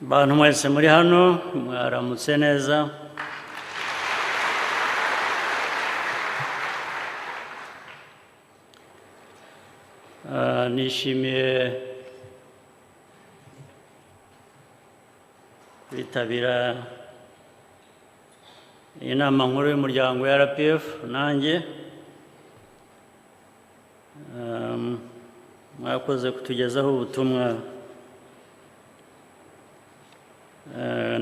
Bantu mwese muri hano mwaramutse neza. Nishimiye kwitabira inama nkuru y'umuryango wa RPF nanjye. Mwakoze kutugezaho ubutumwa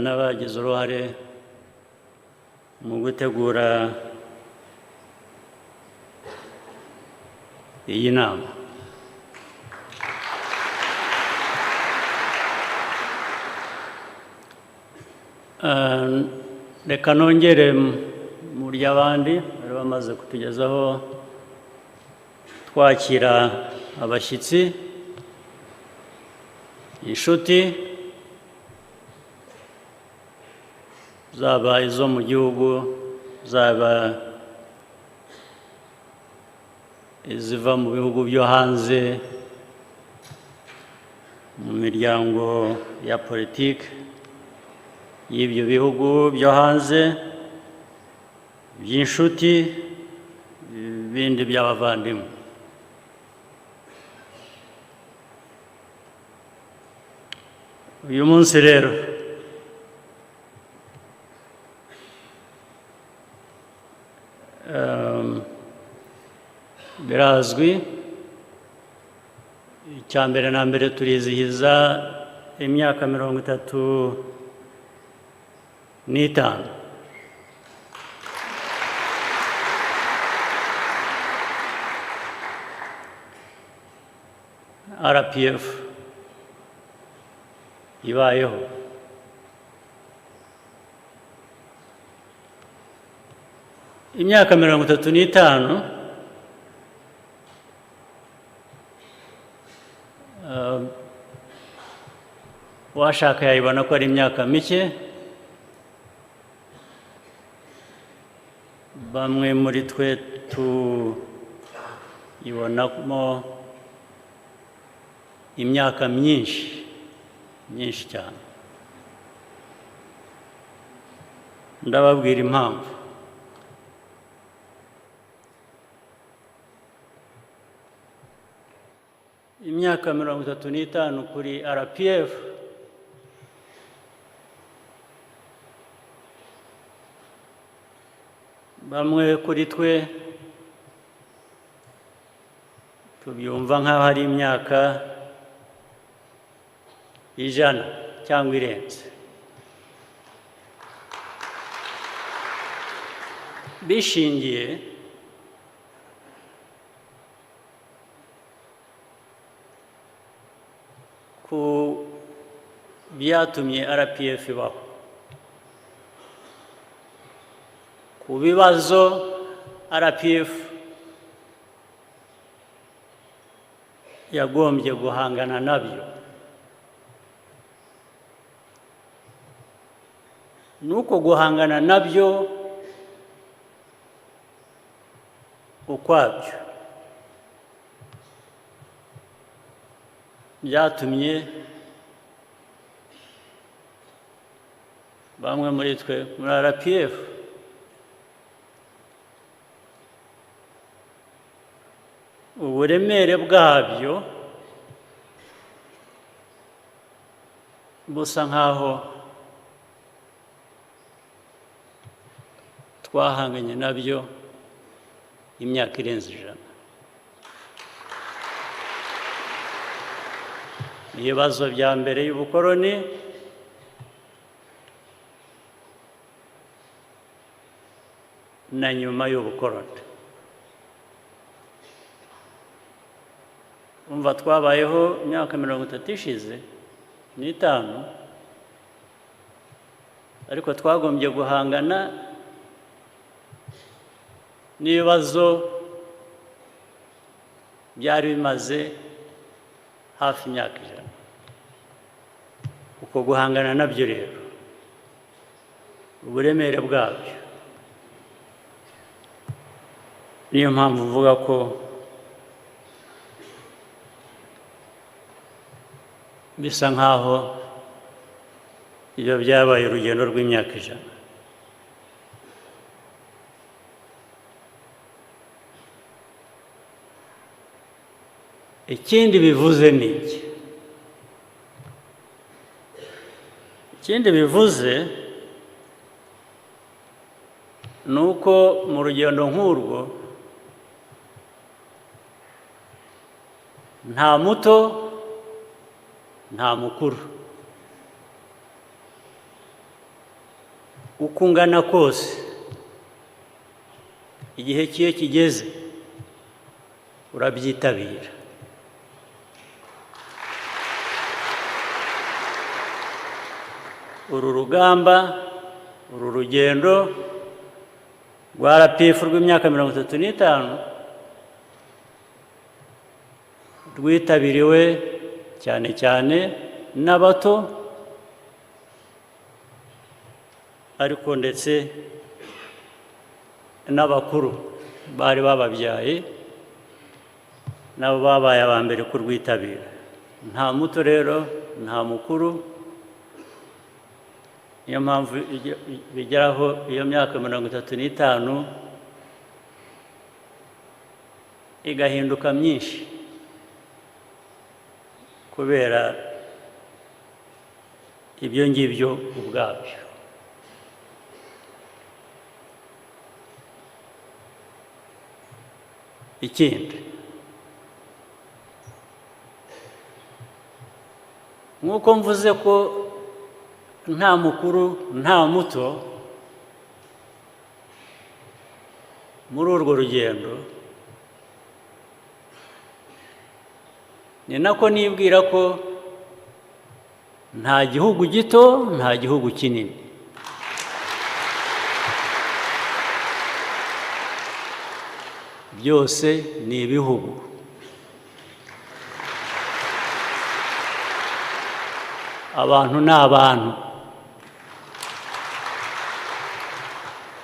n'abagize uruhare mu gutegura iyi nama. Reka nongere mu ry'abandi bari bamaze kutugezaho twakira abashyitsi, inshuti, zaba izo mu gihugu, zaba iziva mu bihugu byo hanze, mu miryango ya politiki y'ibyo bihugu byo hanze, by'inshuti, ibindi by'abavandimwe. Uyu munsi rero birazwi, icya mbere na mbere turizihiza imyaka 35 RPF ibayeho. Imyaka 35 washaka yayibona ko ari imyaka mike. Bamwe muri twe tuyibonamo imyaka myinshi cyane. Ndababwira impamvu. Imyaka 35 kuri RPF bamwe kuri twe tubyumva nk'aho ari imyaka 100 cyangwa irenze. Bishingiye ku byatumye RPF ibaho, ku bibazo RPF yagombye guhangana nabyo. Nuko guhangana nabyo ukwabyo byatumye bamwe muri twe muri RPF uburemere bwabyo busa nkaho twahanganye nabyo imyaka irenze 100. Ibibazo bya mbere y'ubukoloni, na nyuma y'ubukoloni. Umva twabayeho imyaka 35 ishize ariko twagombye guhangana n'ibibazo byari bimaze hafi imyaka 100. Uko guhangana nabyo rero uburemere bwabyo, niyo mpamvu mvuga ko bisa nkaho ibyo byabaye urugendo rw'imyaka 100. Ikindi bivuze ni iki? Ikindi bivuze ni uko mu rugendo nk'urwo nta muto nta mukuru, uko ungana kose igihe kiyo kigeze urabyitabira. Uru rugamba, uru rugendo rwa RPF rw'imyaka 35 rwitabiriwe cyane cyane n'abato, ariko ndetse n'abakuru bari bababyaye nabo babaye aba mbere kurwitabira. Nta muto rero nta mukuru. Niyo mpamvu bigeraho iyo myaka 35 igahinduka myinshi kubera ibyo ngibyo ubwabyo. Ikindi, nk'uko mvuze ko nta mukuru nta muto muri urwo rugendo, ni nako nibwira ko nta gihugu gito nta gihugu kinini. Byose ni ibihugu. Abantu ni abantu.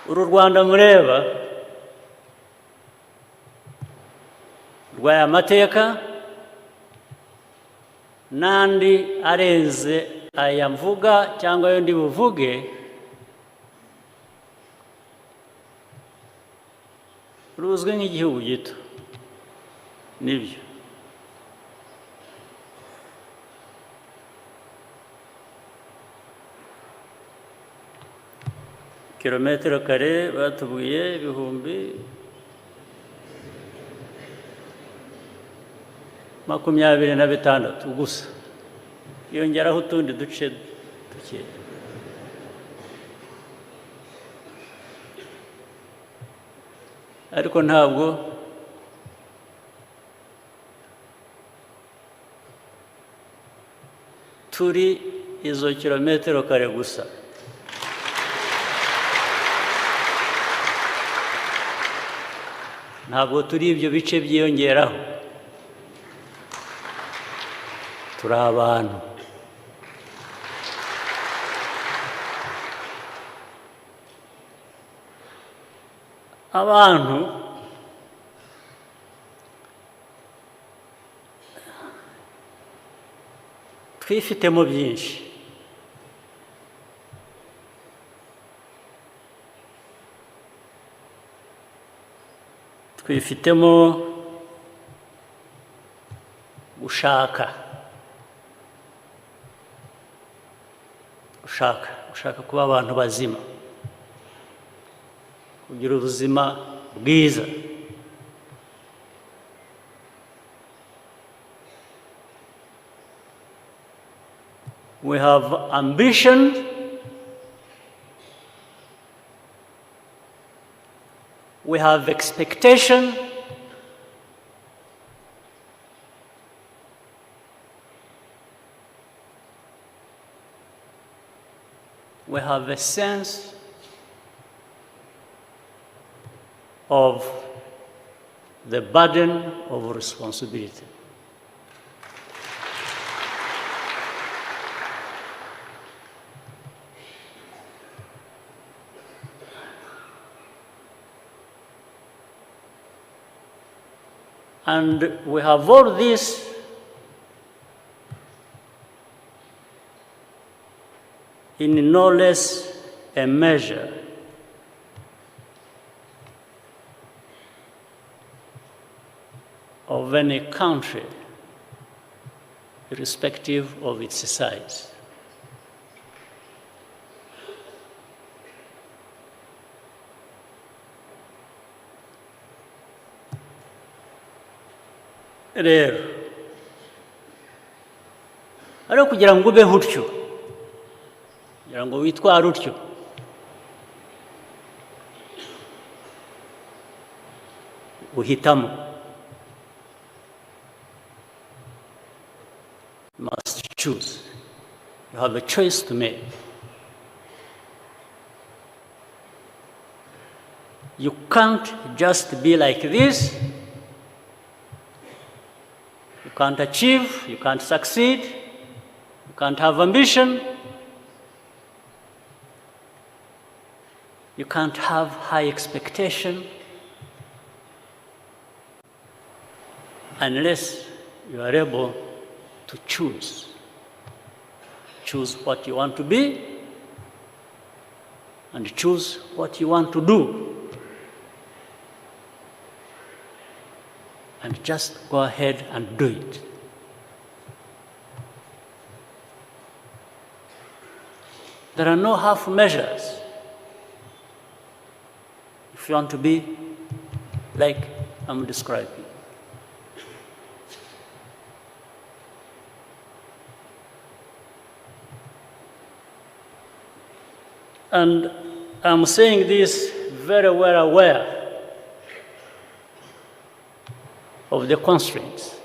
Uru Rwanda mureba rw'aya amateka n'andi arenze aya mvuga cyangwa ayo ndi buvuge, ruzwi nk'igihugu gito. Nibyo. Kilometero kare batubwiye 26,000 gusa, yongeraho utundi duce duke. Ariko ntabwo turi izo kilometero kare gusa. Ntabwo turi ibyo bice byiyongeraho. Turi abantu. Abantu twifitemo byinshi. Twifitemo gushaka kuba abantu bazima, kugira ubuzima bwiza. We have ambition, we have expectation, we have a sense of the burden of responsibility. And we have all this in no less a measure of any country, irrespective of its size. Rero ariko kugira ngo ube hutyo, kugira ngo witware utyo, uhitamo. You must choose. You have a choice to make. You can't just be like this. You can't achieve, you can't succeed, you can't have ambition, you can't have high expectation unless you are able to choose. Choose what you want to be and choose what you want to do. And just go ahead and do it. There are no half measures if you want to be like I'm describing. And I'm saying this very well aware of the constraints.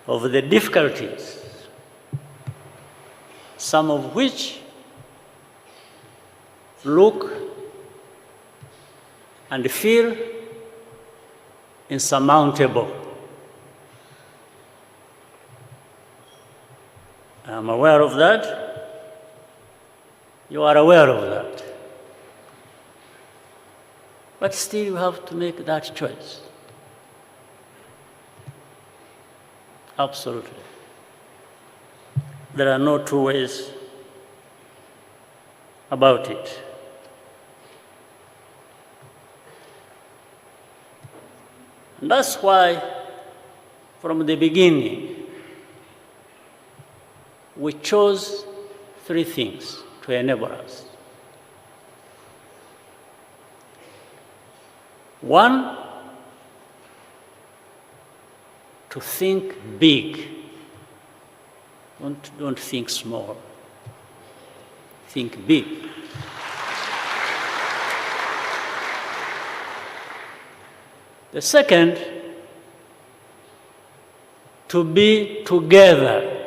Of the difficulties, some of which look and feel insurmountable. I'm aware of that. You are aware of that. But still you have to make that choice. Absolutely. There are no two ways about it. And that's why, from the beginning, we chose three things to enable us. One, to think big. Don't think small. Think big. The second, to be together.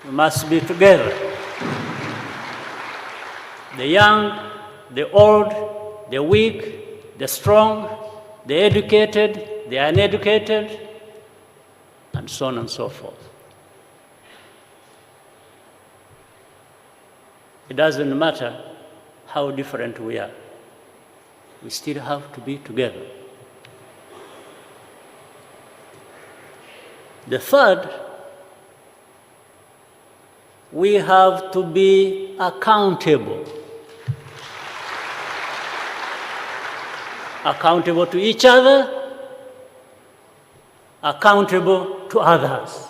We must be together. The young, the old, the weak, the strong, the educated, the uneducated, and so on and so forth. It doesn't matter how different we are. We still have to be together. The third, we have to be accountable. Accountable to each other, accountable to others.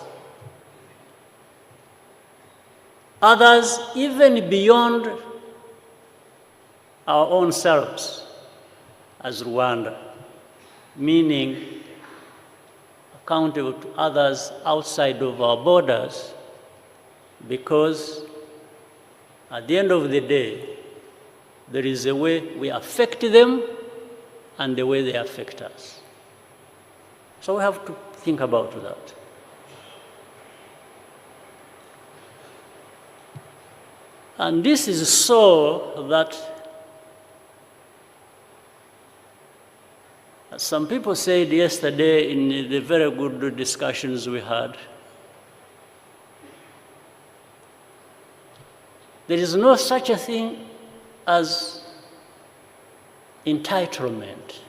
Others even beyond our own selves as Rwanda, meaning accountable to others outside of our borders, because at the end of the day, there is a way we affect them and the way they affect us. So we have to think about that. And this is so that some people said yesterday in the very good discussions we had, there is no such a thing as entitlement.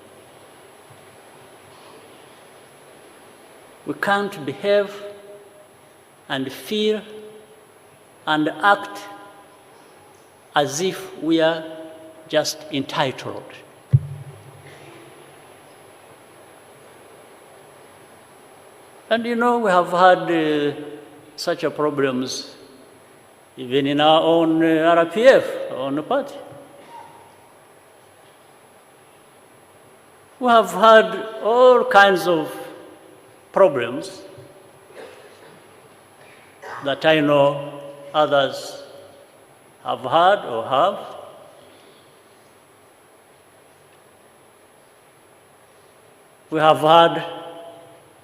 we can't behave and feel and act as if we are just entitled. And you know, we have had such problems even in our own RPF, our own party. We have had all kinds of problems that I know others have had or have. We have had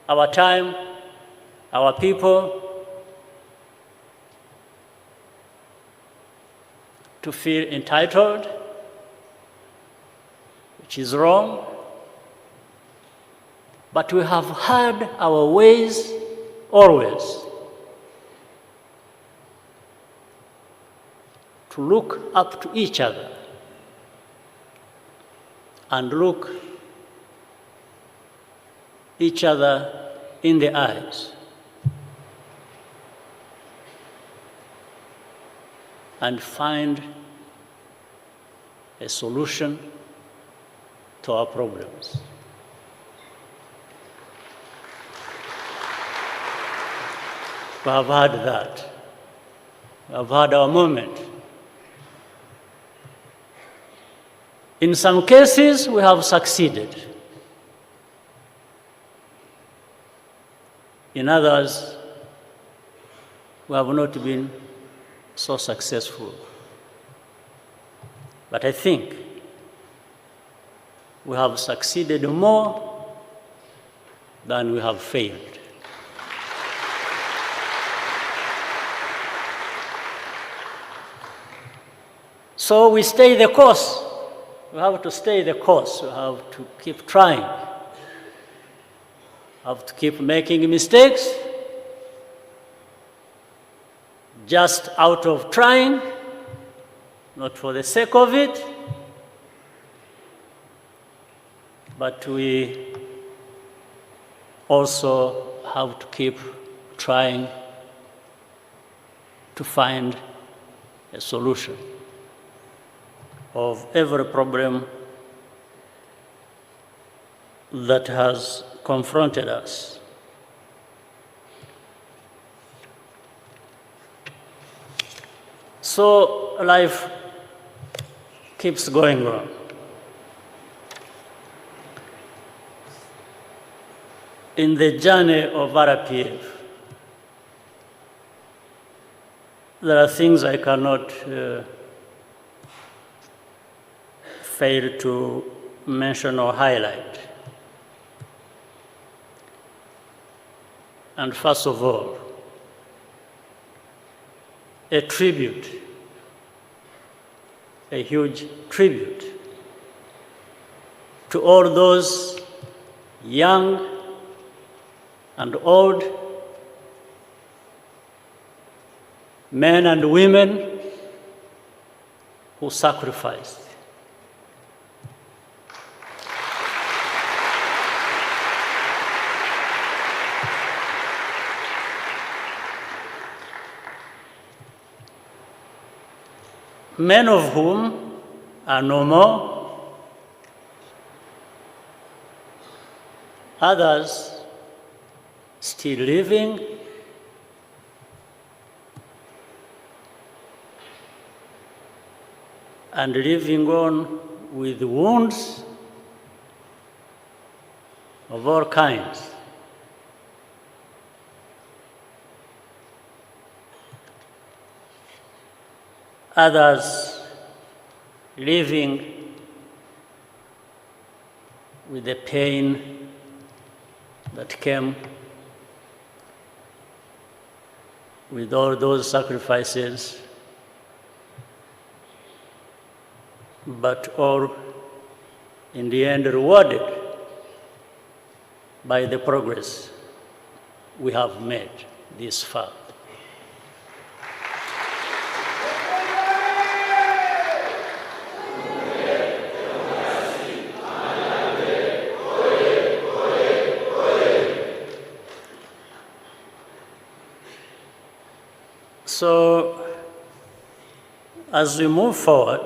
our time, our people, to feel entitled, which is wrong. But we have had our ways always to look up to each other and look each other in the eyes and find a solution to our problems. We have had that. We have had our moment. In some cases, we have succeeded. In others, we have not been so successful. But I think we have succeeded more than we have failed. So we stay the course. We have to stay the course. We have to keep trying. We have to keep making mistakes, just out of trying, not for the sake of it, but we also have to keep trying to find a solution of every problem that has confronted us. So life keeps going on. In the journey of RPF, there are things I cannot fail to mention or highlight. And first of all, a tribute, a huge tribute to all those young and old, men and women who sacrificed. Many of whom are no more, others still living, and living on with wounds of all kinds. Others living with the pain that came with all those sacrifices, but all in the end rewarded by the progress we have made this far. So, as we move forward,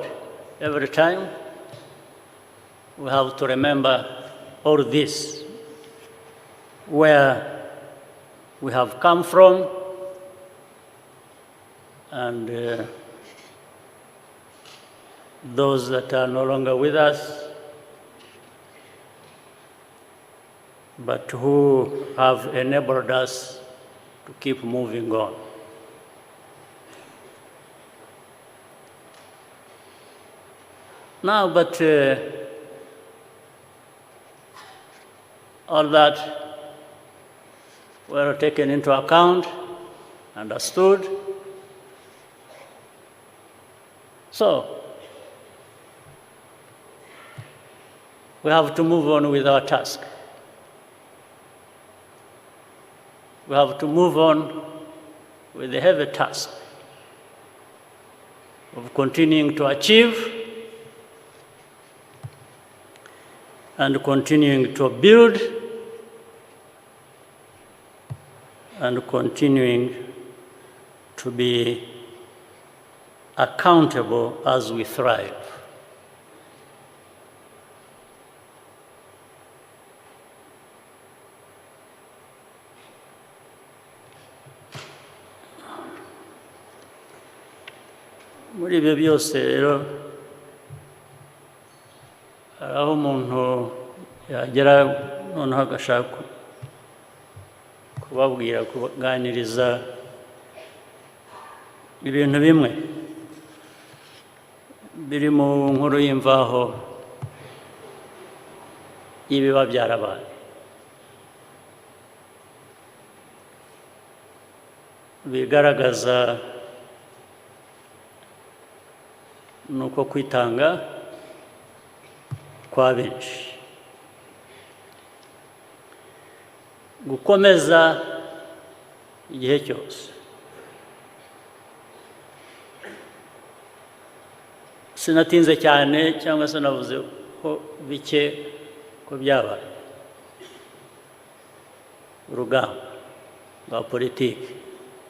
every time, we have to remember all this, where we have come from, and those that are no longer with us, but who have enabled us to keep moving on. Now, but all that were taken into account, understood. So, we have to move on with our task. We have to move on with the heavy task of continuing to achieve and continuing to build and continuing to be accountable as we thrive. Muri ibyo byose rero hari aho umuntu yagera noneho agashaka kubabwira, kuganiriza ibintu bimwe biri mu nkuru y'imvaho y'ibiba byarabaye. Bigaragaza nuko kwitanga kwa benshi, gukomeza igihe cyose. Sinatinze cyane cyangwa se navuze ko bike ko byabaye urugamba rwa politiki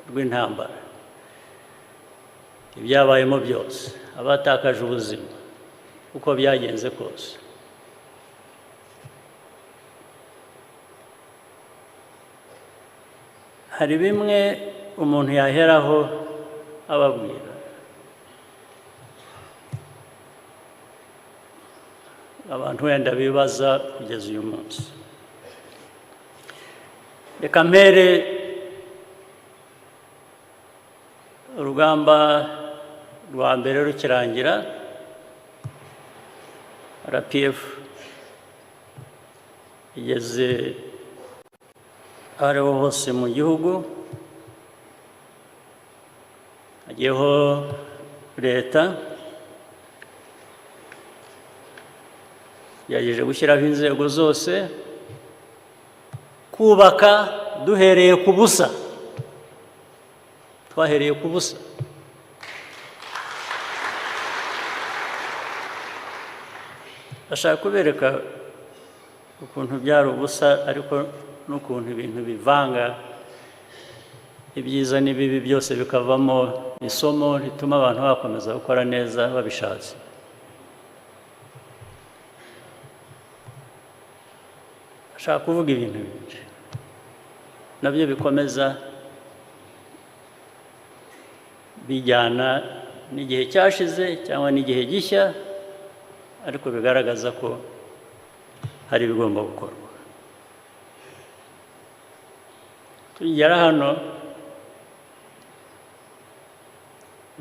rw'intambara, ibyabayemo byose, abatakaje ubuzima uko byagenze kose. Hari bimwe umuntu yaheraho ababwira, abantu wenda bibaza kugeza uyu munsi. Reka mpere urugamba rwa mbere rukirangira, RPF igeze aho ariho hose mu gihugu, hagiyeho leta yagejeje gushyiraho inzego zose, kubaka duhereye ku busa. Twahereye ku busa. Ashaka kubereka ukuntu byari ubusa, ariko n'ukuntu ibintu bivanga, ibyiza n'ibibi byose bikavamo isomo rituma abantu bakomeza gukora neza babishatse. Ashaka kuvuga ibintu byinshi nabyo bikomeza bijyana n'igihe cyashize cyangwa n'igihe gishya, ariko bigaragaza ko hari ibigomba gukorwa. Tugera hano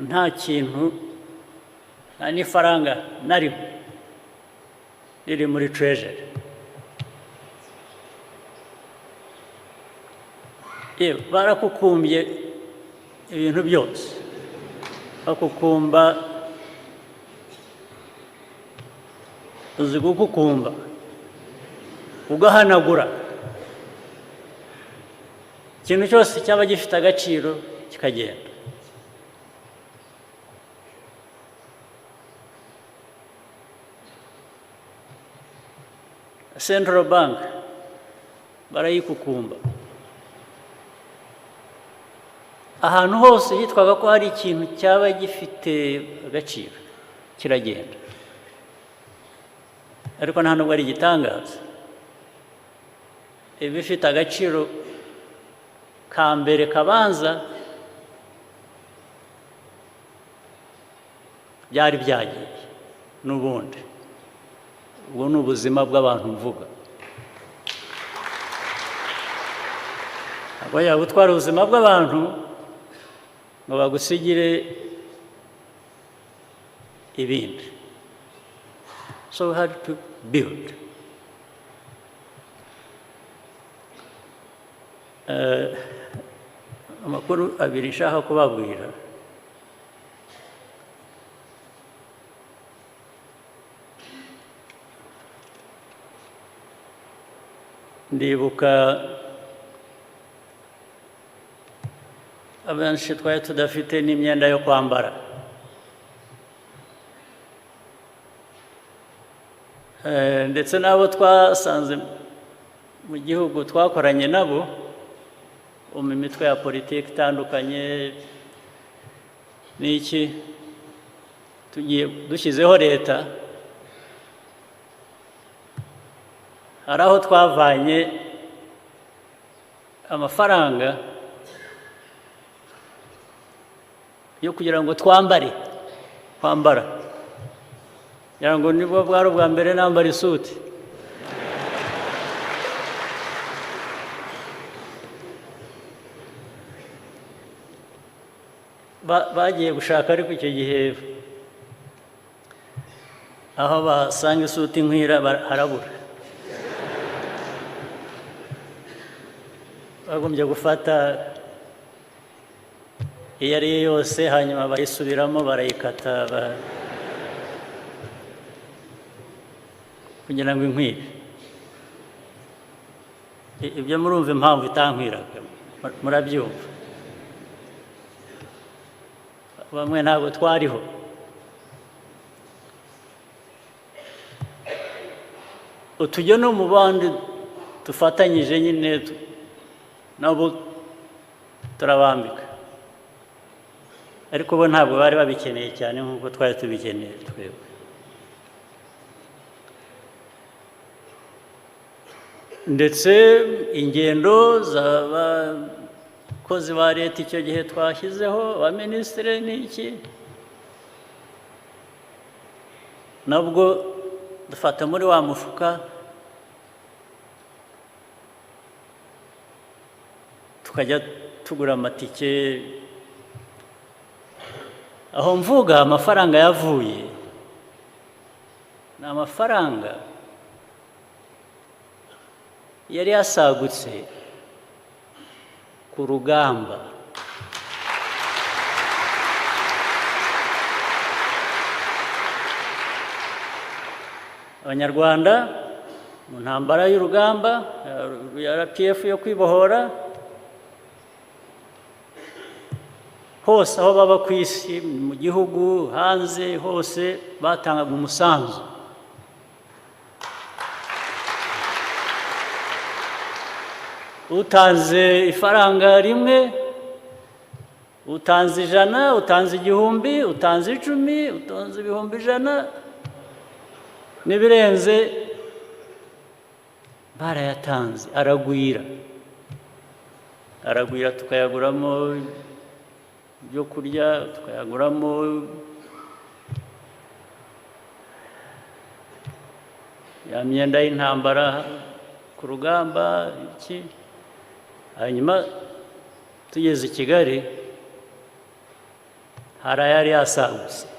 nta kintu, nta n'ifaranga na rimwe riri muri treasury. Barakukumbye ibintu byose, bakukumba, uzi gukukumba ugahanagura, ikintu cyose cyaba gifite agaciro kikagenda. Central Bank barayikukumba, ahantu hose hitwaga ko hari ikintu cyaba gifite agaciro kiragenda, ariko nta nubwo ari igitangaza. Ibifite agaciro ka mbere kabanza byari byagiye n'ubundi. Ubwo ni ubuzima bw'abantu mvuga. Ntabwo yaba utwara ubuzima bw'abantu ngo bagusigire ibindi. So we had to build. Amakuru abiri nshaka kubabwira. Ndibuka abenshi twari tudafite n'imyenda yo kwambara. Ndetse n'abo twasanze mu gihugu twakoranye nabo mu mitwe ya politiki itandukanye n'iki, dushyizeho leta, hari aho twavanye amafaranga yo kugira ngo kwambara, kugira ngo nibwo bwari ubwa mbere nambara isuti. Bagiye gushaka, ariko icyo gihe aho basanga isuti nkwira harabura. Bagombye gufata iyo ari yo yose, hanyuma bayisubiramo barayikata kugira ngo inkwire. Ibyo murumva impamvu itankwiraga, murabyumva. Bamwe ntabwo twariho. Utujya no mu bandi dufatanyije nyine nabo turabambika, ariko bo ntabwo bari babikeneye cyane nk'uko twari tubikeneye twebwe. Ndetse ingendo z'abakozi ba leta icyo gihe twashyizeho, abaminisitiri n'iki, nabwo dufata muri wa mufuka tukajya tugura amatike. Aho mvuga amafaranga yavuye, ni amafaranga yari yasagutse ku rugamba. Abanyarwanda mu ntambara y'urugamba ya RPF yo kwibohora, hose aho baba ku isi, mu gihugu, hanze, hose batangaga umusanzu. Utanze ifaranga rimwe, utanze 100, utanze 1000, utanze 10, utanze 100,000 n'ibirenze, barayatanze. Aragwira, tukayaguramo ibyo kurya, tukayaguramo ya myenda y'intambara ku rugamba iki. Hanyuma tugeze i Kigali, hari ayari yasagutse.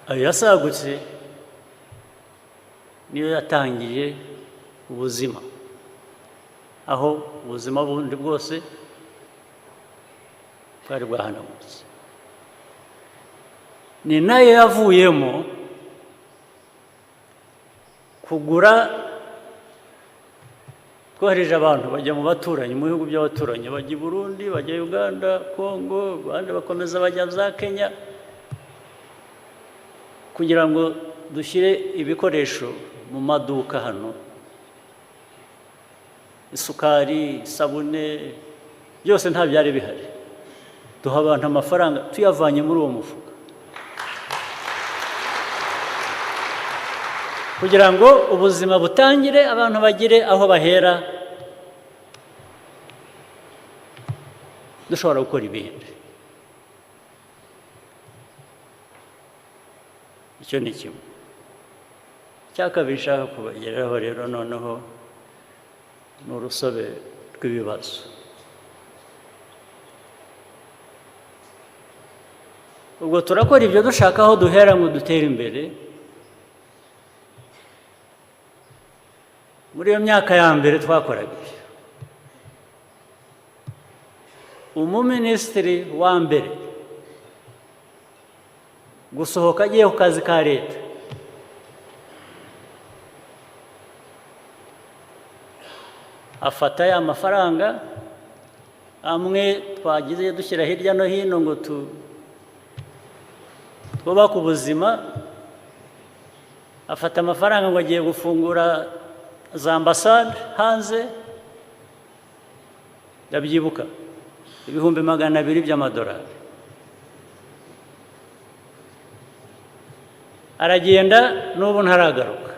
Ayo yasagutse niyo yatangije ubuzima, aho ubuzima bundi bwose bwari bwahanagutse. Ni nayo yavuyemo kugura. Twohereje abantu bajya mu baturanyi, mu bihugu by'abaturanyi, bajya i Burundi, bajya Uganda, Kongo, abandi bakomeza bajya za Kenya, kugira ngo dushyire ibikoresho mu maduka hano isukari, isabune, byose nta byari bihari. Duha abantu amafaranga tuyavanye muri uwo mufuka, kugira ngo ubuzima butangire, abantu bagire aho bahera, dushobora gukora ibindi. Icyo ni kimwe. Icya kabiri nshaka kubageraho rero noneho ni urusobe rw'ibibazo. Ubwo turakora ibyo dushaka aho duhera ngo dutere imbere. Muri iyo myaka ya mbere twakoraga ibyo. Umuminisitiri wa mbere gusohoka agiye ku kazi ka leta, afata ya mafaranga amwe twagize dushyira hirya no hino ngo twubake ubuzima, afata amafaranga ngo agiye gufungura za ambasade hanze, ndabyibuka, ibihumbi 200 by'amadolari. Aragenda n'ubu ntaragaruka.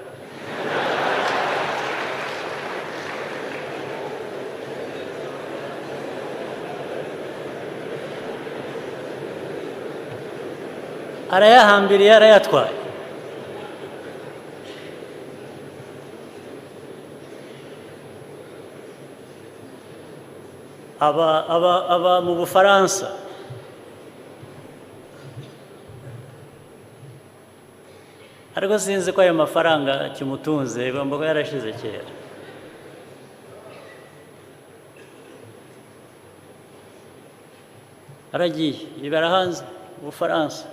Arayahambiriye, arayatwaye. aba mu Bufaransa, ariko sinzi ko ayo mafaranga kimutunze, igomba kuba yarashize kera. Aragiye yibera hanze mu Bufaransa.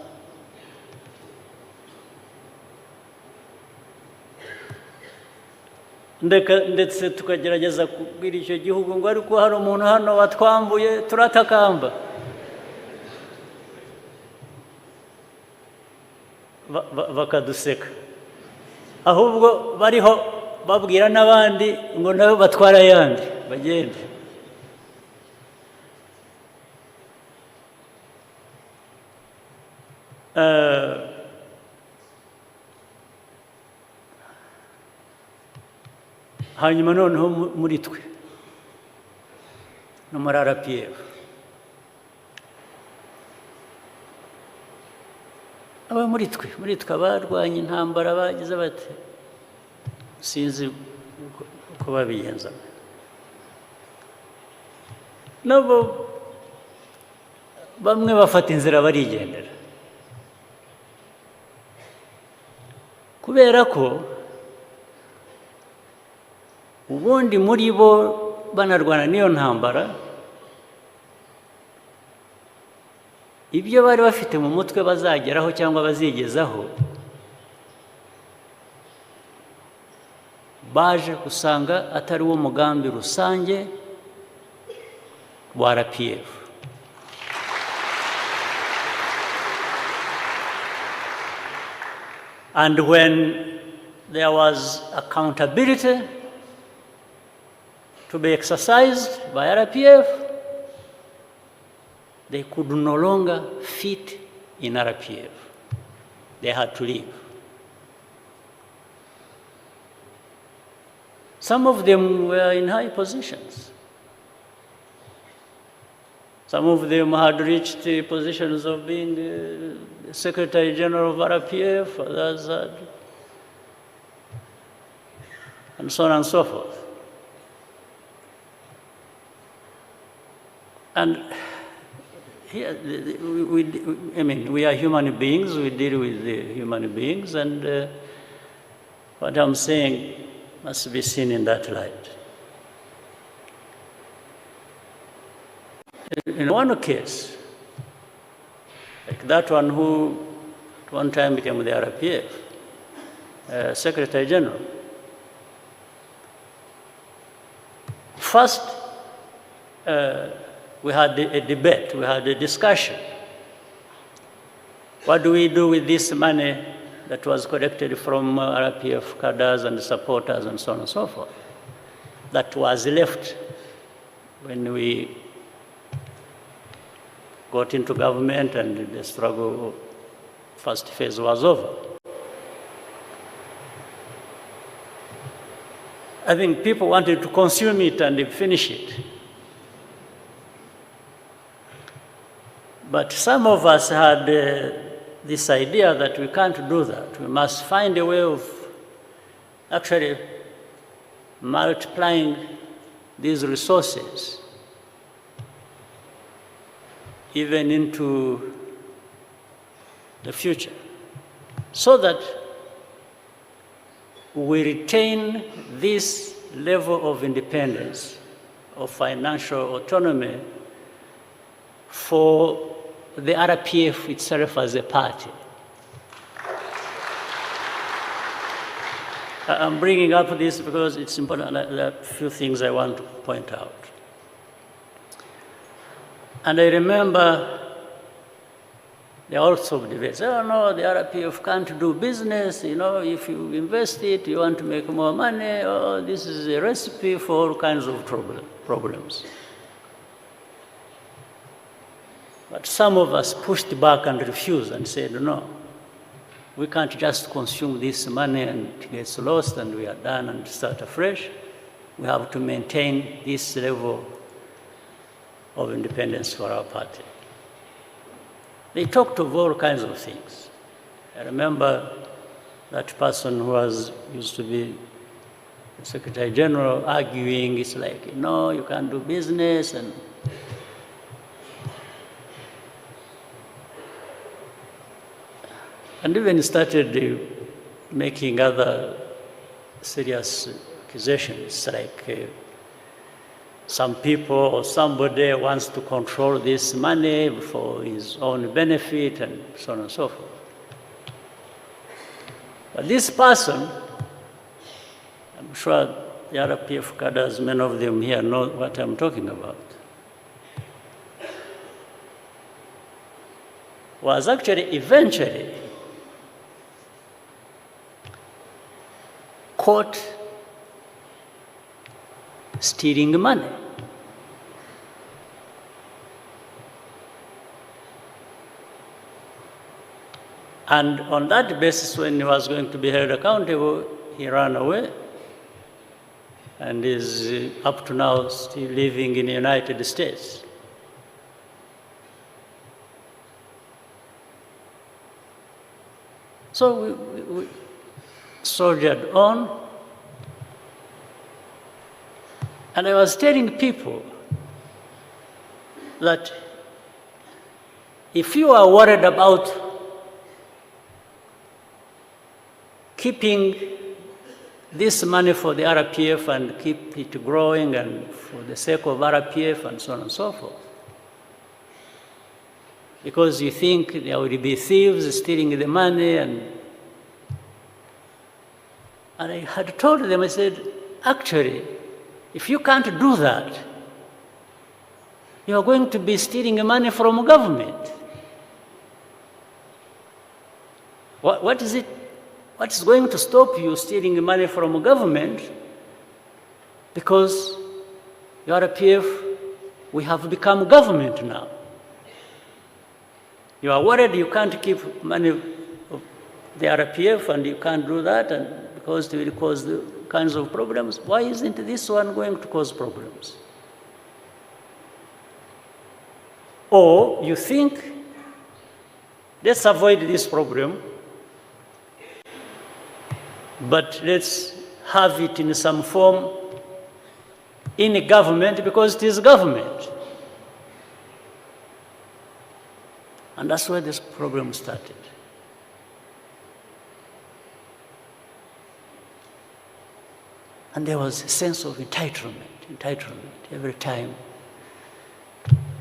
Ndetse tukagerageza kubwira icyo gihugu ngo ariko hari umuntu hano watwambuye, turatakamba. Bakaduseka, ahubwo bariho babwira n'abandi ngo nabo batwara ayandi bagende. Hanyuma noneho muri twe no muri RPF, aba muri twe abarwanya intambara bagize bate, sinzi uko babigenza, nabo bamwe bafata inzira barigendera, kubera ko ubundi muri bo banarwana n'iyo ntambara, ibyo bari bafite mu mutwe bazageraho cyangwa bazigezaho, baje gusanga atari wo mugambi rusange wa RPF. And when there was accountability to be exercised by RPF, they could no longer fit in RPF. They had to leave. Some of them were in high positions. Some of them had reached the positions of being Secretary General of RPF, others had, and so on and so forth. And here, we are human beings, we deal with human beings, and what I'm saying must be seen in that light. In one case, like that one who at one time became the RPF, Secretary General, first we had a debate, we had a discussion. What do we do with this money that was collected from RPF cadres and supporters and so on and so forth? that was left when we got into government and the struggle, first phase was over. I think people wanted to consume it and finish it. But some of us had this idea that we can't do that. We must find a way of actually multiplying these resources even into the future, so that we retain this level of independence, of financial autonomy for the RPF itself as a party. I'm bringing up this because it's important. There are a few things I want to point out. And I remember there are also debates. Oh no, the RPF can't do business. You know, if you invest it, you want to make more money. Oh, this is a recipe for all kinds of problems. But some of us pushed back and refused and said, no, we can't just consume this money and it gets lost and we are done and start afresh. We have to maintain this level of independence for our party. They talked of all kinds of things. I remember that person who used to be the Secretary General arguing, it's like, no, you can't do business, and even started making other serious accusations, like some people or somebody wants to control this money for his own benefit and so on and so forth. But this person, I'm sure the RPF cadres, many of them here know what I'm talking about, was actually eventually caught stealing money. And on that basis, when he was going to be held accountable, he ran away and is up to now still living in the United States. So we soldiered on. And I was telling people that if you are worried about keeping this money for the RPF and keep it growing and for the sake of RPF and so on and so forth, because you think there will be thieves stealing the money, and I had told them, I said, actually, if you can't do that, you are going to be stealing money from government. What is it? What is going to stop you stealing money from government? Because your RPF, we have become government now. You are worried you can't keep money of the RPF and you can't do that, and because it will cause the kinds of problems. Why isn't this one going to cause problems? Or you think, let's avoid this problem, but let's have it in some form in a government because it is government. And that's where this problem started. And there was a sense of entitlement every time.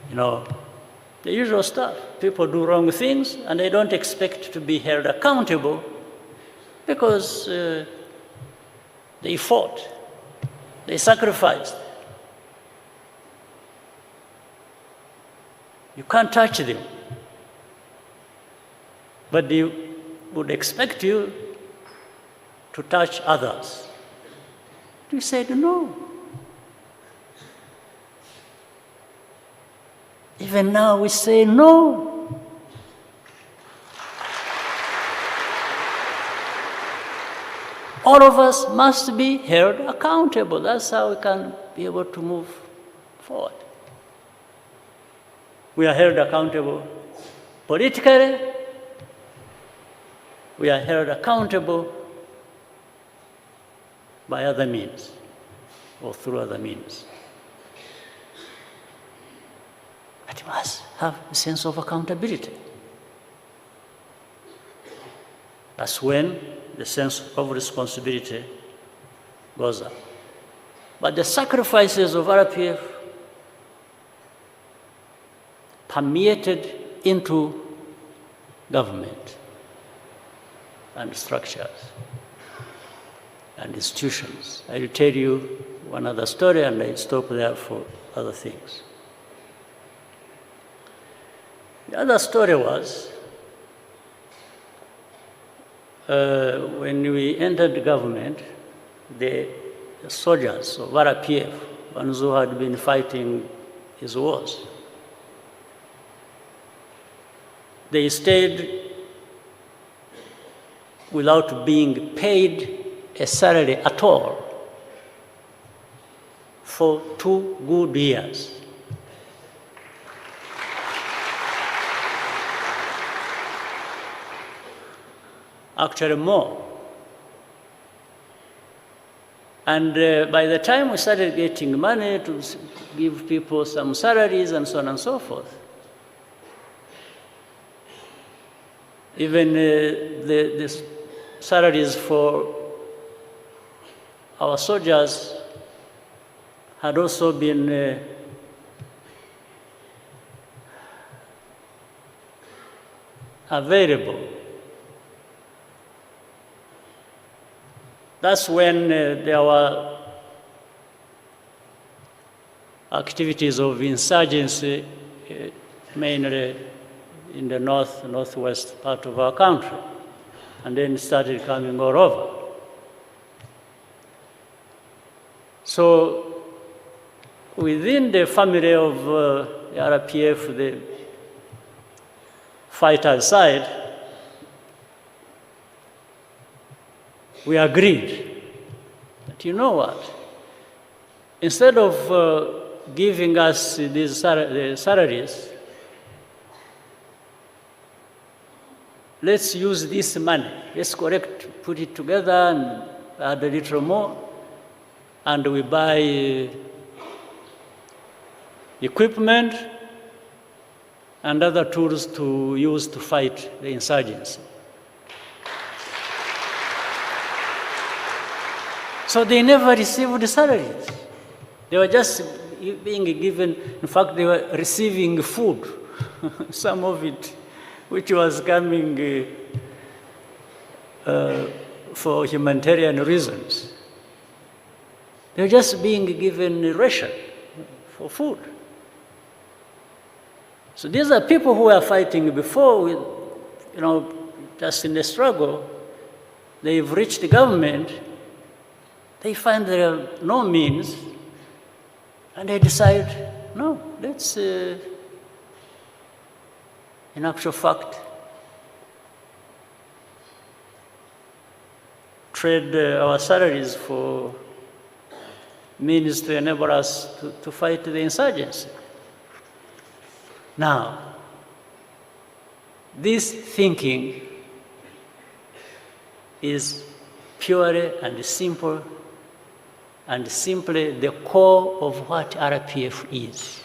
You know, the usual stuff. People do wrong things and they don't expect to be held accountable because they fought, they sacrificed. You can't touch them. But they would expect you to touch others. We said, no, Even now we say no. All of us must be held accountable. That's how we can be able to move forward. We are held accountable politically. We are held accountable by other means or through other means. But you must have a sense of accountability. That's when the sense of responsibility goes up. But the sacrifices of RPF permeated into government and structures and institutions. I will tell you one other story and I stop there for other things. The other story was when we entered the government, the soldiers of RPF, ones who had been fighting his wars, they stayed without being paid a salary at all for 2 good years. Actually more. And by the time we started getting money to give people some salaries and so on and so forth, even the salaries for our soldiers had also been available. That's when there were activities of insurgency, mainly in the northwest part of our country, and then started coming all over. So within the family of the RPF, the fighter side, we agreed that, you know what, instead of giving us these salaries, let's use this money. Let's put it together and add a little more, and we buy equipment and other tools to use to fight the insurgency. So they never received salaries. They were just being given, in fact, they were receiving food, some of it, which was coming for humanitarian reasons. They were just being given ration for food. So these are people who were fighting before, with, just in the struggle. They've reached the government. They find there are no means, and they decide, no, let's, in actual fact, trade our salaries for means to enable us to fight the insurgency. Now, this thinking is purely and simple and simply the core of what RPF is.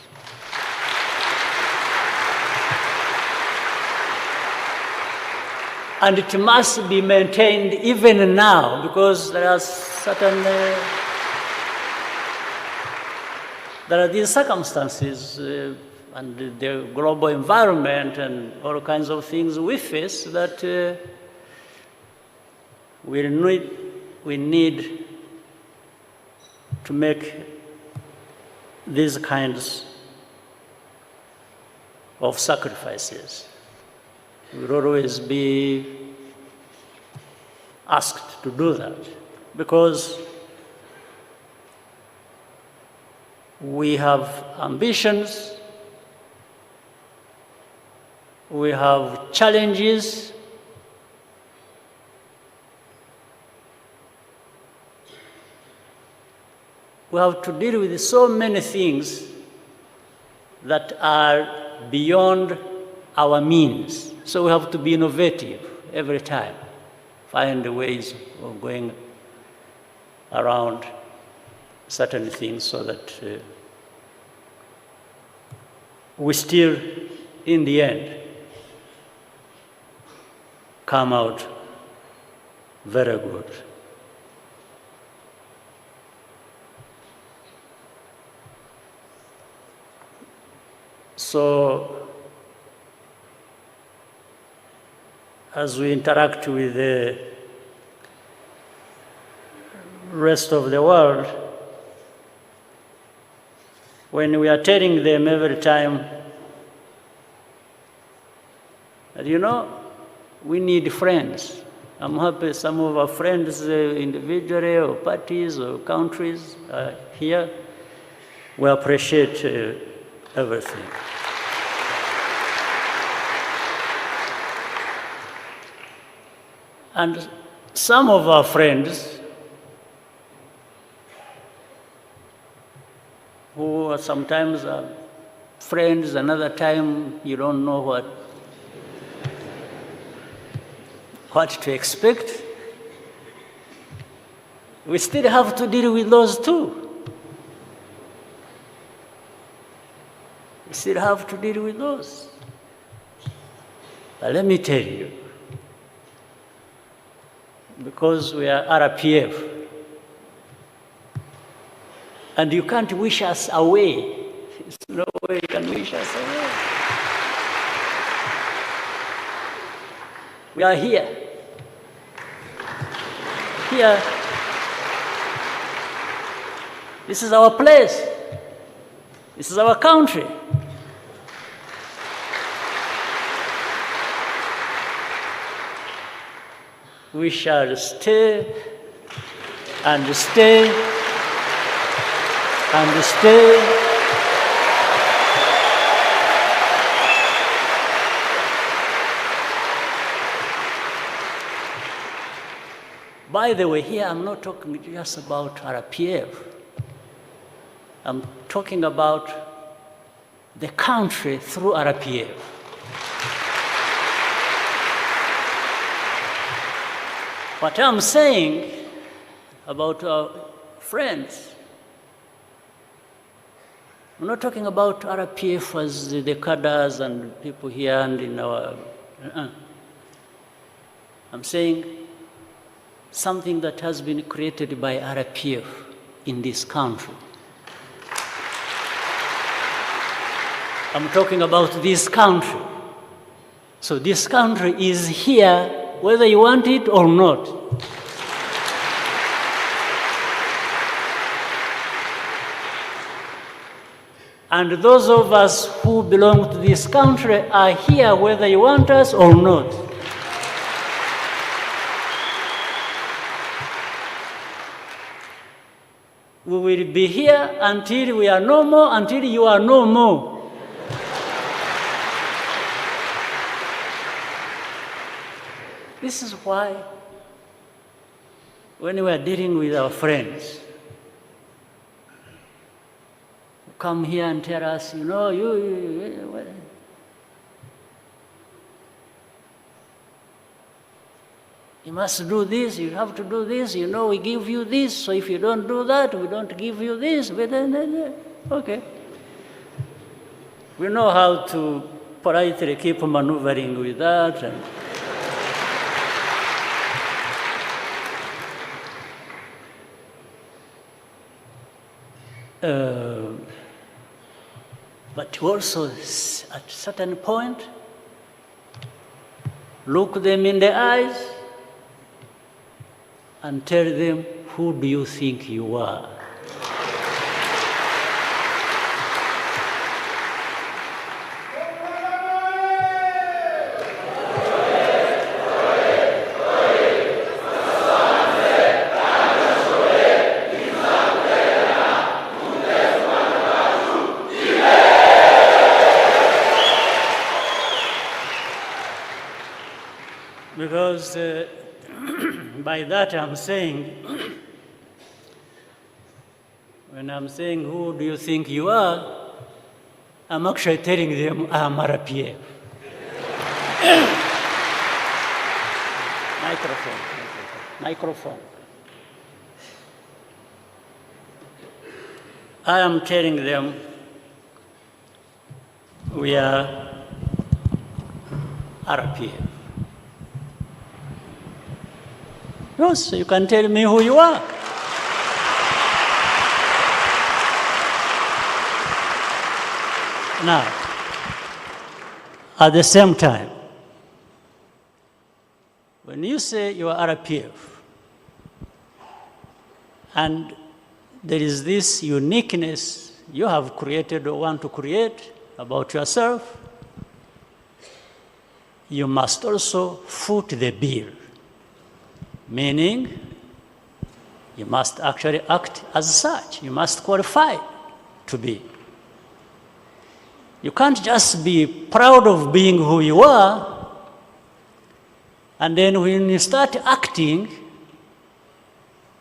And it must be maintained even now, because there are certain, there are these circumstances and the global environment and all kinds of things we face that we need to make these kinds of sacrifices. We will always be asked to do that because we have ambitions we have challenges. We have to deal with so many things that are beyond our means. So we have to be innovative every time, find ways of going around certain things so that we still, in the end, come out very good. So, as we interact with the rest of the world, when we are telling them every time that, you know, we need friends. I'm happy some of our friends individually or parties or countries are here. We appreciate everything. And some of our friends who are sometimes friends, another time you don't know what to expect. We still have to deal with those too. We still have to deal with those. But let me tell you, because we are RPF, and you can't wish us away. There's no way you can wish us away. We are here. Here. This is our place. This is our country. We shall stay and stay and stay. By the way, here I'm not talking just about RPF. I'm talking about the country through RPF. What I'm saying about our friends, I'm not talking about RPF as the cadres and people here and in our... I'm saying something that has been created by RPF in this country. I'm talking about this country. So this country is here whether you want it or not. And those of us who belong to this country are here whether you want us or not. We will be here until we are no more, until you are no more. This is why, when we are dealing with our friends, who come here and tell us, you know, you must do this, you have to do this, you know, we give you this, so if you don't do that, we don't give you this. Okay. We know how to politely keep maneuvering with that. And but also, at a certain point, look them in the eyes and tell them, who do you think you are? Because by that I'm saying, when I'm saying, who do you think you are, I'm actually telling them I'm RPF. Microphone. I am telling them we are RPF. Yes, you can tell me who you are. Now, at the same time, when you say you are RPF, and there is this uniqueness you have created or want to create about yourself, you must also foot the bill, meaning you must actually act as such. You must qualify to be. You can't just be proud of being who you are, and then when you start acting,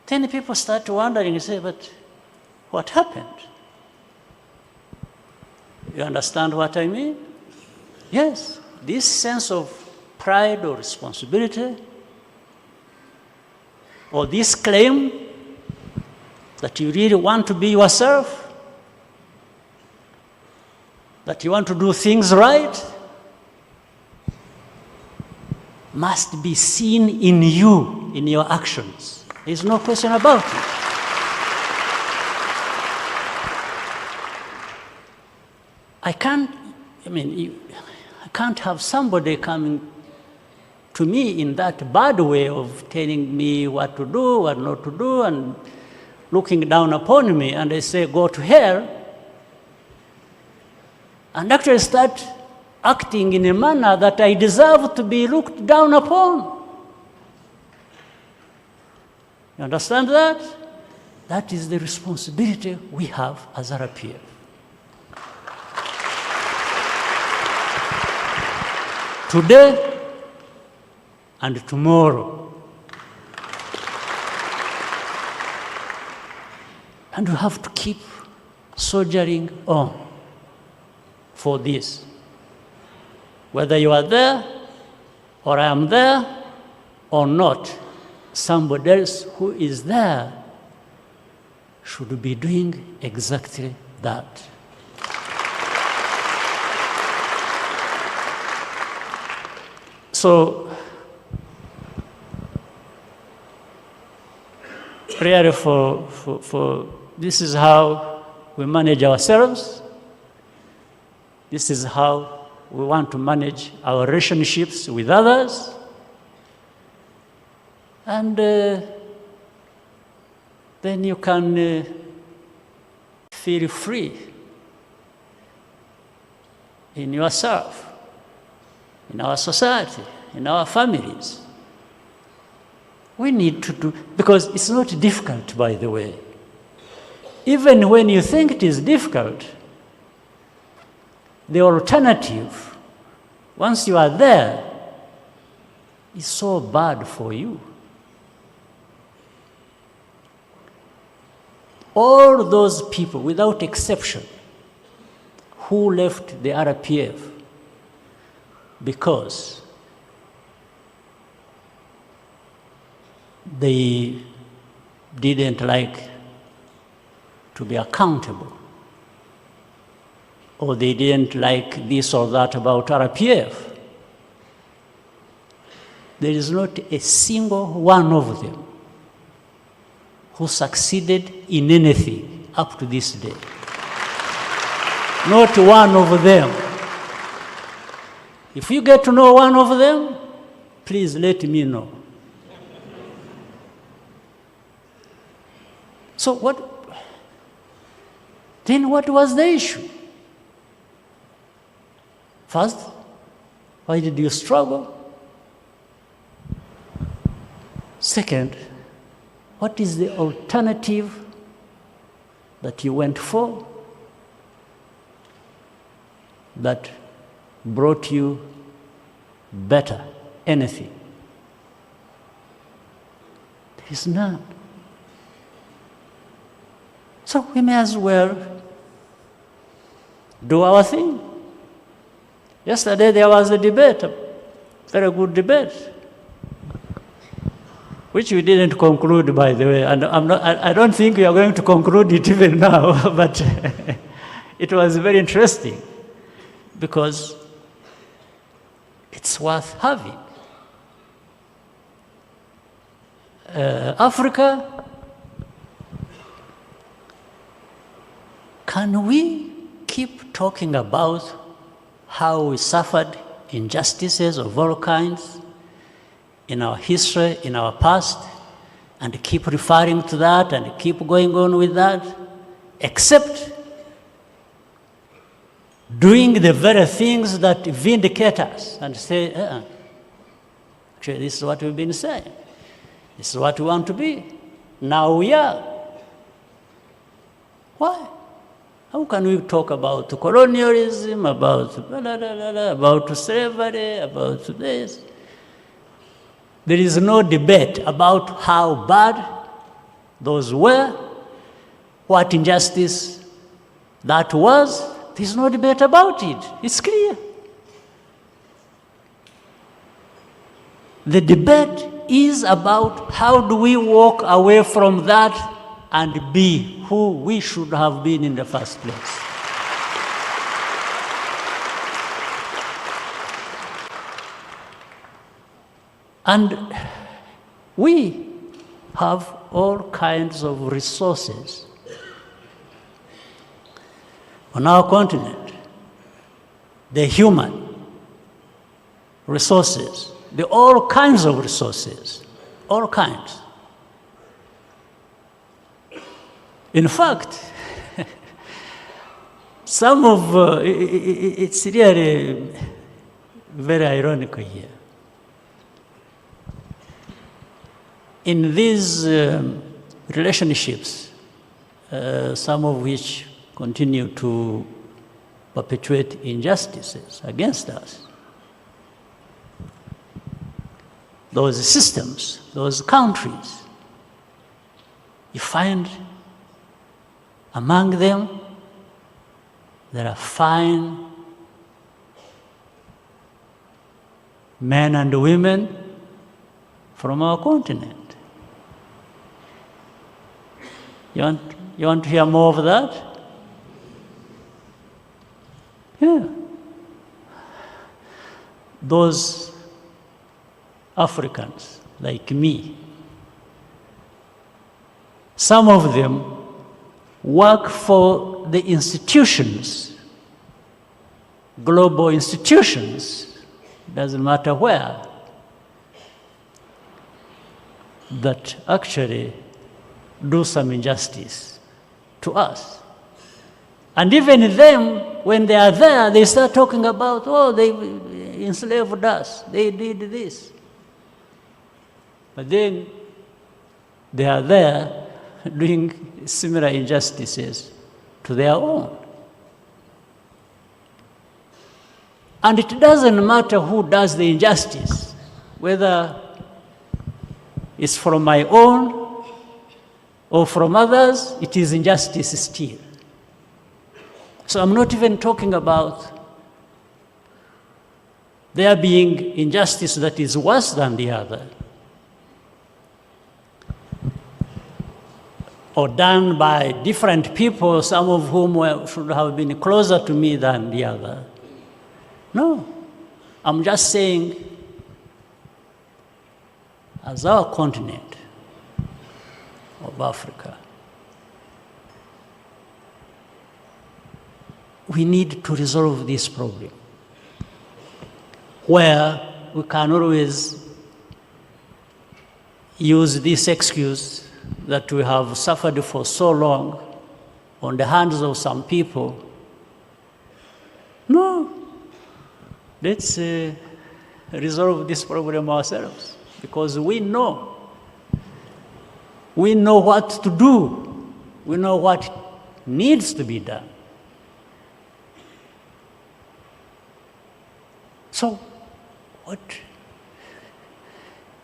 then people start wondering and say, but what happened? You understand what I mean? Yes, this sense of pride or responsibility, or this claim that you really want to be yourself, that you want to do things right, must be seen in you, in your actions. There's no question about it. I can't have somebody coming to me in that bad way of telling me what to do, what not to do, and looking down upon me, and they say, go to hell, and actually start acting in a manner that I deserve to be looked down upon. You understand that? That is the responsibility we have as RPF. Today and tomorrow. And we have to keep soldiering on for this. Whether you are there, or I am there, or not, somebody else who is there should be doing exactly that. So, really for this is how we manage ourselves. This is how we want to manage our relationships with others. And then you can feel free in yourself, in our society, in our families. We need to do, because it's not difficult, by the way. Even when you think it is difficult, the alternative, once you are there, is so bad for you. All those people, without exception, who left the RPF because they didn't like to be accountable, or they didn't like this or that about RPF, there is not a single one of them who succeeded in anything up to this day. Not one of them. If you get to know one of them, please let me know. So then what was the issue? First, why did you struggle? Second, what is the alternative that you went for that brought you better anything? There's none. So we may as well do our thing. Yesterday there was a debate, a very good debate, which we didn't conclude, by the way, and I don't think we are going to conclude it even now, but it was very interesting because it's worth having. Africa, can we keep talking about how we suffered injustices of all kinds in our history, in our past, and keep referring to that and keep going on with that, except doing the very things that vindicate us and say, actually, this is what we've been saying. This is what we want to be. Now we are. Why? How can we talk about colonialism, about blah, blah, blah, blah, about slavery, about this? There is no debate about how bad those were, what injustice that was. There's no debate about it. It's clear. The debate is about how do we walk away from that and be who we should have been in the first place. And we have all kinds of resources on our continent, the human resources, all kinds of resources, all kinds. In fact, some of, it's really very ironical here. In these relationships, some of which continue to perpetuate injustices against us, those systems, those countries, you find among them there are fine men and women from our continent. You want to hear more of that? Yeah. Those Africans like me, some of them work for the institutions, global institutions, doesn't matter where, that actually do some injustice to us. And even them, when they are there, they start talking about, oh, they enslaved us, they did this. But then they are there doing similar injustices to their own. And it doesn't matter who does the injustice, whether it's from my own or from others, it is injustice still. So I'm not even talking about there being injustice that is worse than the other, or done by different people, some of whom should have been closer to me than the other. No, I'm just saying, as our continent of Africa, we need to resolve this problem, where we can always use this excuse that we have suffered for so long on the hands of some people. No, let's resolve this problem ourselves, because we know what to do. We know what needs to be done. So,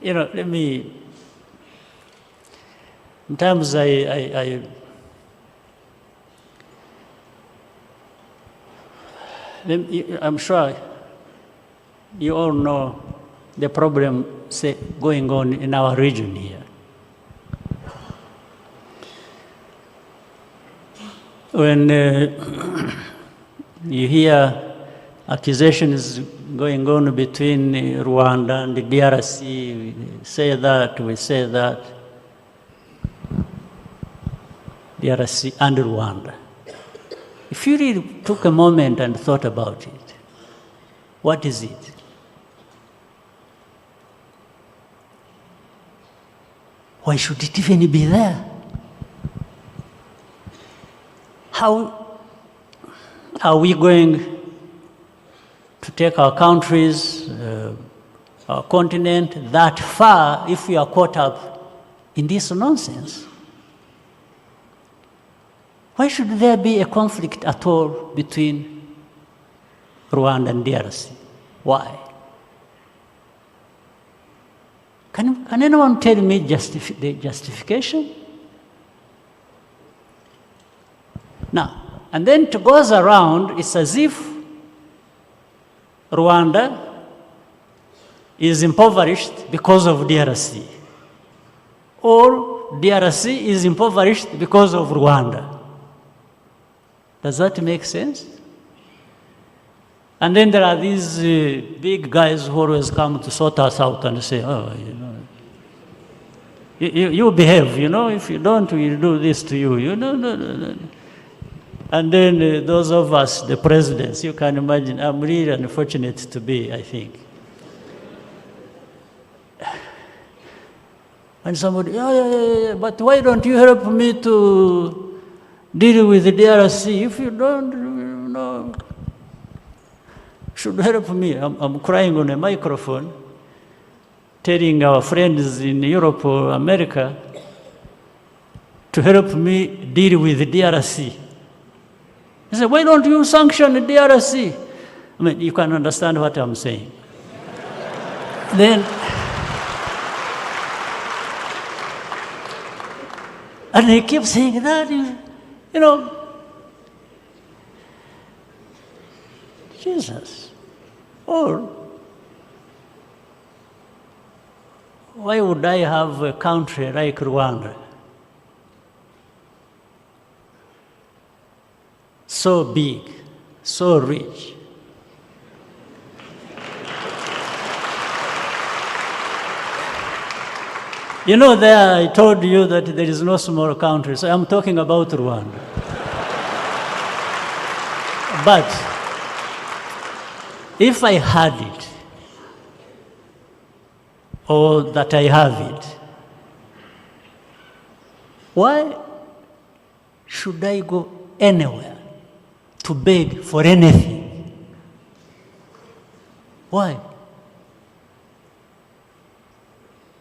let me Sometimes I'm sure you all know the problem going on in our region here. When you hear accusations going on between Rwanda and the DRC, we say that, DRC and Rwanda. If you really took a moment and thought about it, what is it? Why should it even be there? How are we going to take our countries, our continent that far if we are caught up in this nonsense? Why should there be a conflict at all between Rwanda and DRC? Why? Can anyone tell me the justification? Now, and then it goes around, it's as if Rwanda is impoverished because of DRC, or DRC is impoverished because of Rwanda. Does that make sense? And then there are these big guys who always come to sort us out and say, oh, you behave, if you don't, we'll do this to you, no. And then those of us, the presidents, you can imagine, I'm really unfortunate to be, I think. And somebody, yeah, but why don't you help me to deal with the DRC? If you don't, should help me. I'm crying on a microphone, telling our friends in Europe or America to help me deal with the DRC. He said, why don't you sanction the DRC? I mean, you can understand what I'm saying. Then, and he keeps saying that, Jesus. Or, why would I have a country like Rwanda? So big, so rich. There I told you that there is no small country, so I'm talking about Rwanda. But if I had it, or that I have it, why should I go anywhere to beg for anything? Why?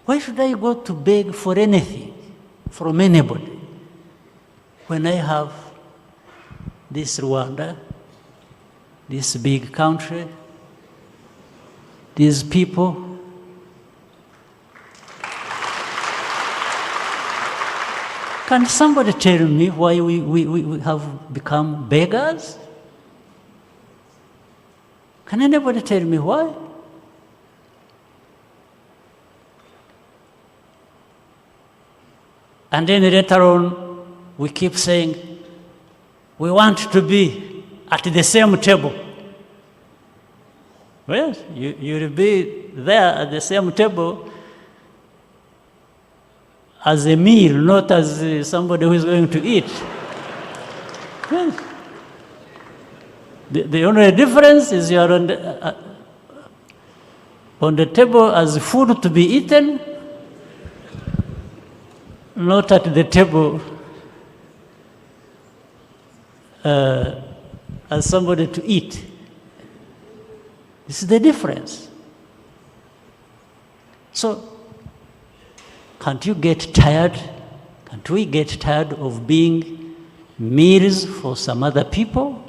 Why should I go to beg for anything from anybody when I have this Rwanda, this big country, these people? Can somebody tell me why we have become beggars? Can anybody tell me why? And then later on, we keep saying, we want to be at the same table. Well, you'll be there at the same table as a meal, not as somebody who is going to eat. Yes. The only difference is you are on the table as food to be eaten, not at the table as somebody to eat. This is the difference. So, can't you get tired? Can't we get tired of being meals for some other people?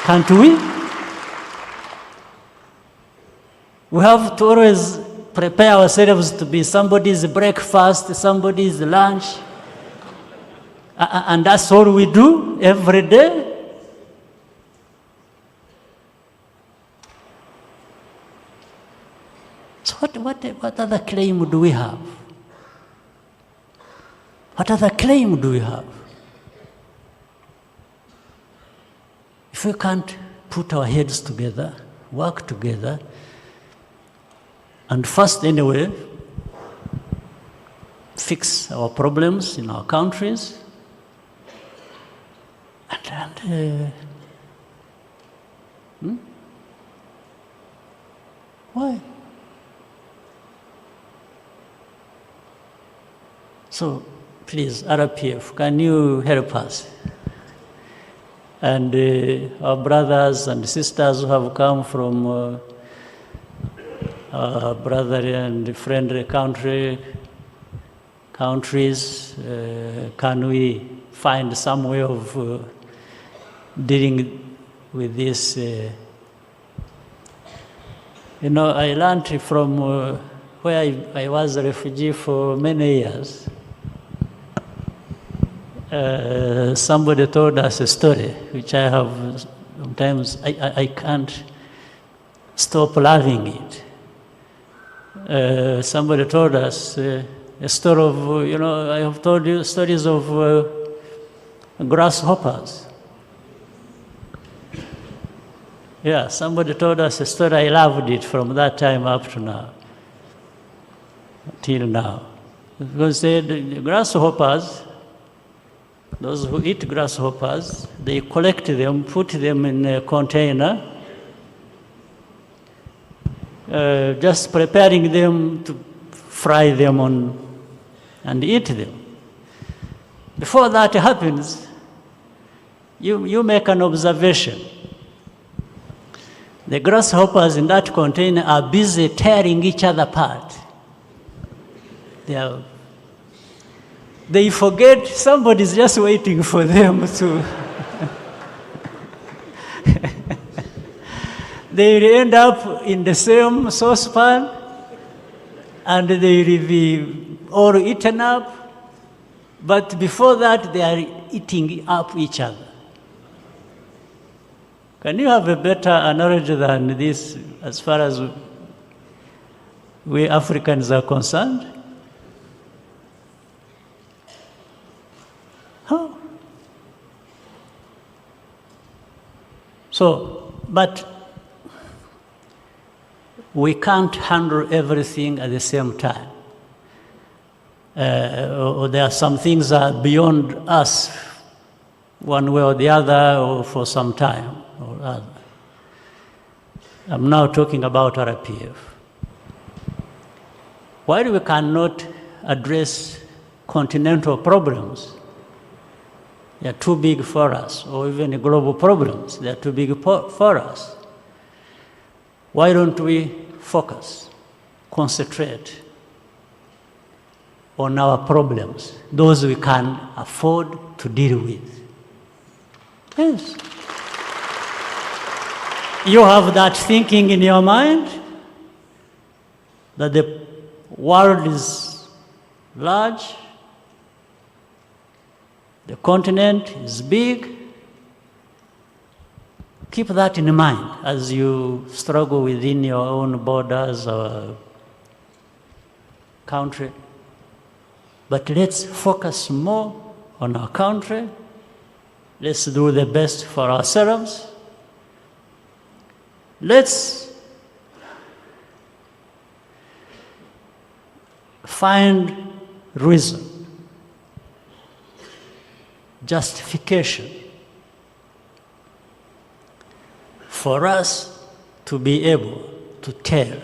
Can't we? We have to always prepare ourselves to be somebody's breakfast, somebody's lunch. And that's all we do every day. So what other claim do we have? What other claim do we have? If we can't put our heads together, work together, and first anyway, fix our problems in our countries, why? So, please, RPF, can you help us? And our brothers and sisters who have come from our brotherly and friendly countries, can we find some way of dealing with this? You know, I learned from where I was a refugee for many years. Somebody told us a story, which I have sometimes, I can't stop loving it. Somebody told us a story of, you know, I have told you stories of grasshoppers. Yeah, somebody told us a story, I loved it from that time up to now, till now. Because the grasshoppers, those who eat grasshoppers, they collect them, put them in a container, just preparing them to fry them and eat them. Before that happens, you make an observation. The grasshoppers in that container are busy tearing each other apart. They forget somebody's just waiting for them to. They end up in the same saucepan and they will be all eaten up. But before that, they are eating up each other. Can you have a better analogy than this as far as we Africans are concerned? Huh? So, but we can't handle everything at the same time. Or there are some things that are beyond us, one way or the other, or for some time or other. I'm now talking about RPF. While we cannot address continental problems, they are too big for us, or even global problems, they are too big for us. Why don't we focus, concentrate on our problems, those we can afford to deal with? Yes. You have that thinking in your mind that the world is large, the continent is big. Keep that in mind as you struggle within your own borders or country. But let's focus more on our country. Let's do the best for ourselves. Let's find reason, justification for us to be able to tell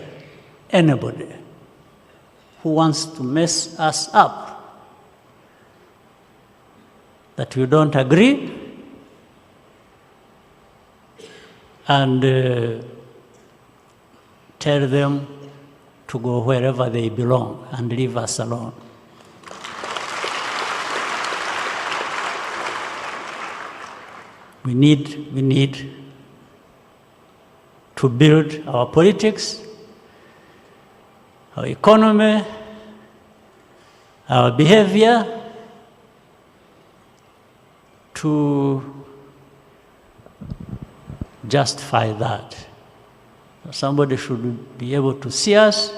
anybody who wants to mess us up that we don't agree, and tell them to go wherever they belong and leave us alone. We need to build our politics our economy, our behavior, to justify that. Somebody should be able to see us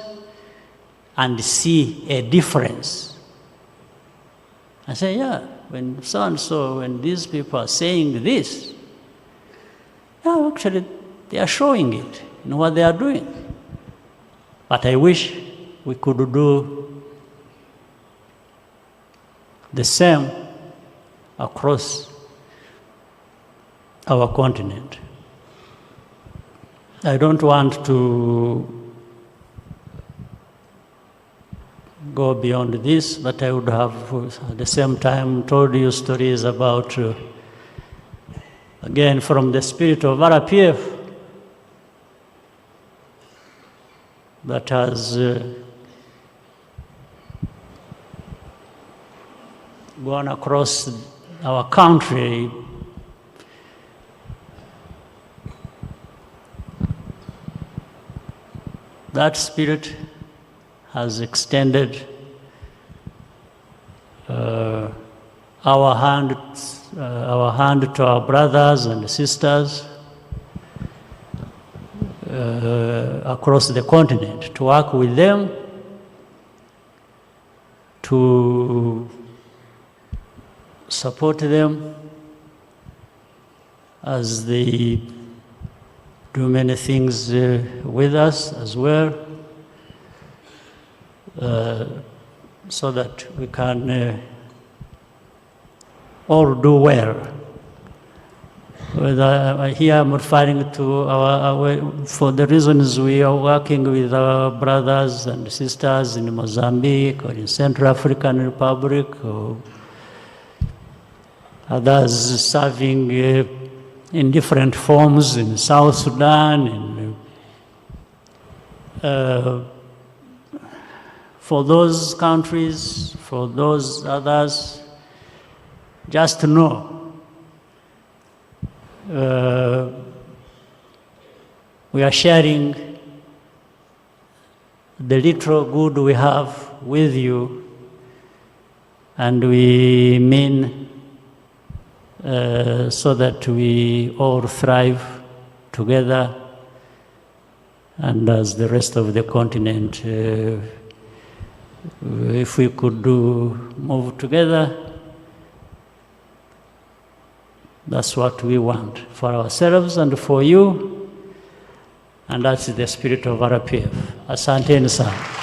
and see a difference. I say, yeah, when so-and-so, when these people are saying this, yeah, actually, they are showing it in what they are doing. But I wish we could do the same across our continent. I don't want to go beyond this, but I would have at the same time told you stories about, again, from the spirit of RPF that has gone across our country. That spirit has extended our hand to our brothers and sisters across the continent, to work with them, to support them as they do many things with us as well, so that we can all do well. Here I'm referring to for the reasons we are working with our brothers and sisters in Mozambique or in Central African Republic, or others serving in different forms in South Sudan, for those countries, for those others, just to know we are sharing the little good we have with you, and we mean so that we all thrive together, and as the rest of the continent, if we could move together, that's what we want for ourselves and for you, and that's the spirit of RPF. Asanteni sana.